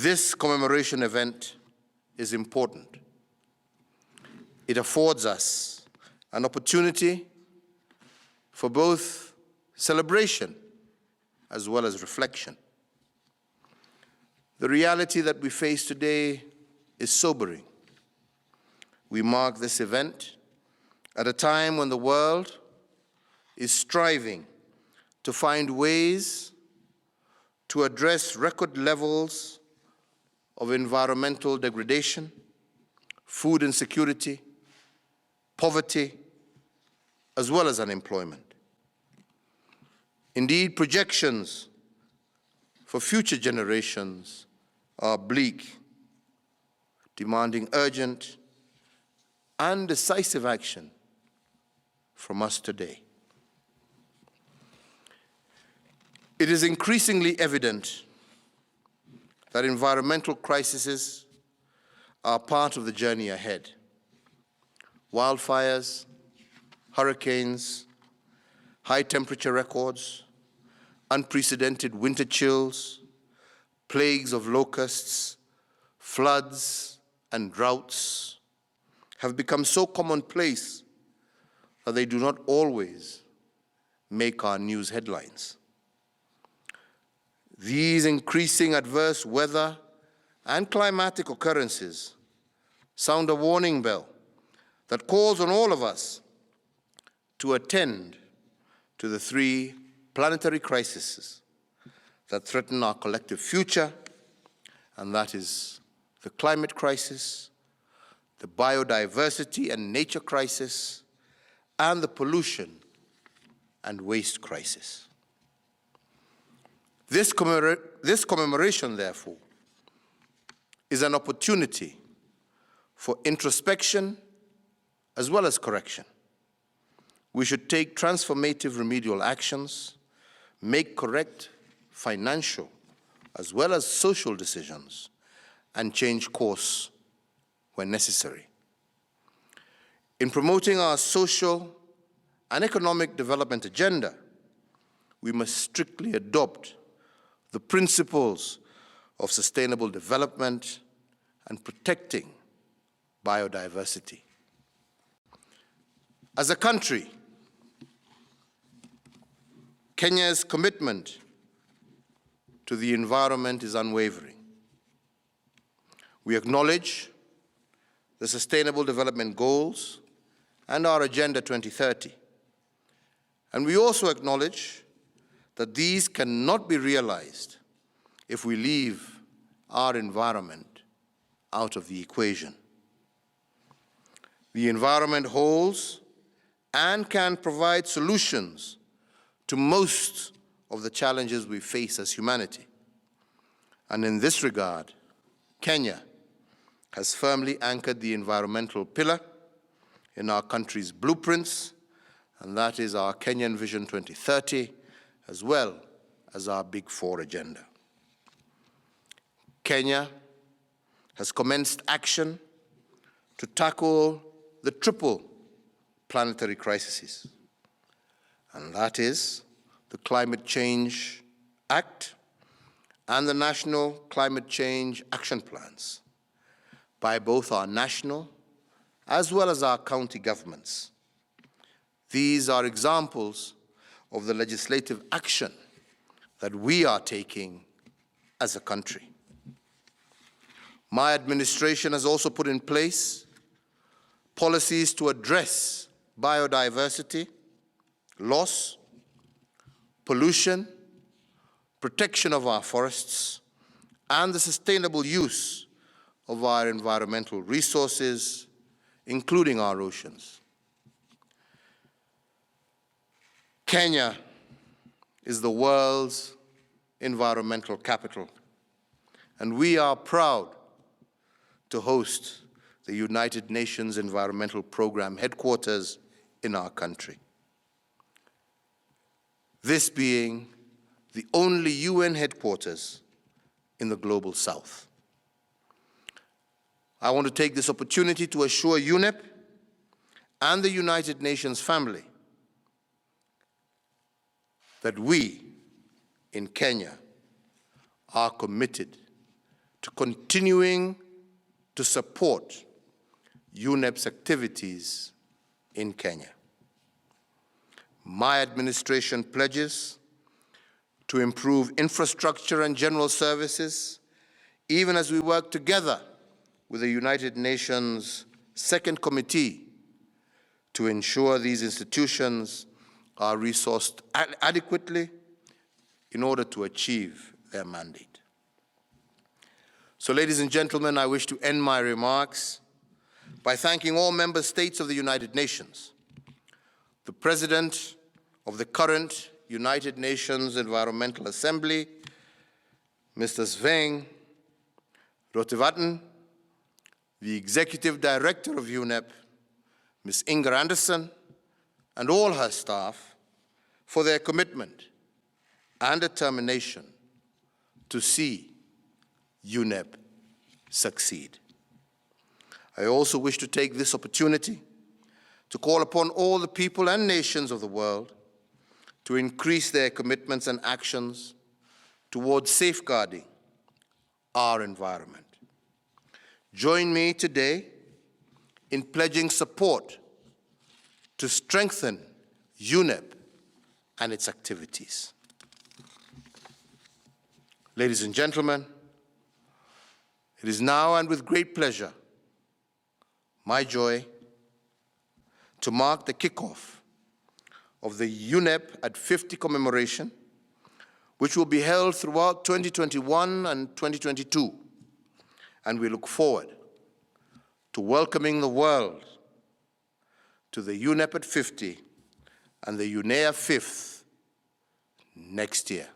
This commemoration event is important. It affords us an opportunity for both celebration as well as reflection. The reality that we face today is sobering. We mark this event at a time when the world is striving to find ways to address record levels of environmental degradation, food insecurity, poverty, as well as unemployment. Indeed, projections for future generations are bleak, demanding urgent and decisive action from us today. It is increasingly evident that environmental crises are part of the journey ahead. Wildfires, hurricanes, high temperature records, unprecedented winter chills, plagues of locusts, floods, and droughts have become so commonplace that they do not always make our news headlines. These increasing adverse weather and climatic occurrences sound a warning bell that calls on all of us to attend to the three planetary crises that threaten our collective future, and that is the climate crisis, the biodiversity and nature crisis, and the pollution and waste crisis. This commemoration, therefore, is an opportunity for introspection as well as correction. We should take transformative remedial actions, make correct financial as well as social decisions, and change course when necessary. In promoting our social and economic development agenda, we must strictly adopt the principles of sustainable development and protecting biodiversity. As a country, Kenya's commitment to the environment is unwavering. We acknowledge the Sustainable Development Goals and our Agenda 2030. And we also acknowledge that these cannot be realized if we leave our environment out of the equation. The environment holds and can provide solutions to most of the challenges we face as humanity. And in this regard, Kenya has firmly anchored the environmental pillar in our country's blueprints, and that is our Kenyan Vision 2030, as well as our Big Four agenda. Kenya has commenced action to tackle the triple planetary crises, and that is the Climate Change Act and the National Climate Change Action Plans by both our national as well as our county governments. These are examples of the legislative action that we are taking as a country. My administration has also put in place policies to address biodiversity, loss, pollution, protection of our forests, and the sustainable use of our environmental resources, including our oceans. Kenya is the world's environmental capital, and we are proud to host the United Nations Environmental Programme headquarters in our country. This being the only UN headquarters in the Global South. I want to take this opportunity to assure UNEP and the United Nations family that we in Kenya are committed to continuing to support UNEP's activities in Kenya. My administration pledges to improve infrastructure and general services, even as we work together with the United Nations Second Committee to ensure these institutions are resourced adequately in order to achieve their mandate. So, ladies and gentlemen, I wish to end my remarks by thanking all member states of the United Nations, the President of the current United Nations Environmental Assembly, Mr. Svein Rotevatn, the Executive Director of UNEP, Ms. Inger Anderson, and all her staff for their commitment and determination to see UNEP succeed. I also wish to take this opportunity to call upon all the people and nations of the world to increase their commitments and actions towards safeguarding our environment. Join me today in pledging support to strengthen UNEP and its activities. Ladies and gentlemen, it is now and with great pleasure my joy to mark the kickoff of the UNEP at 50 commemoration, which will be held throughout 2021 and 2022. And we look forward to welcoming the world to the UNEP at 50 and the UNEA 5th next year.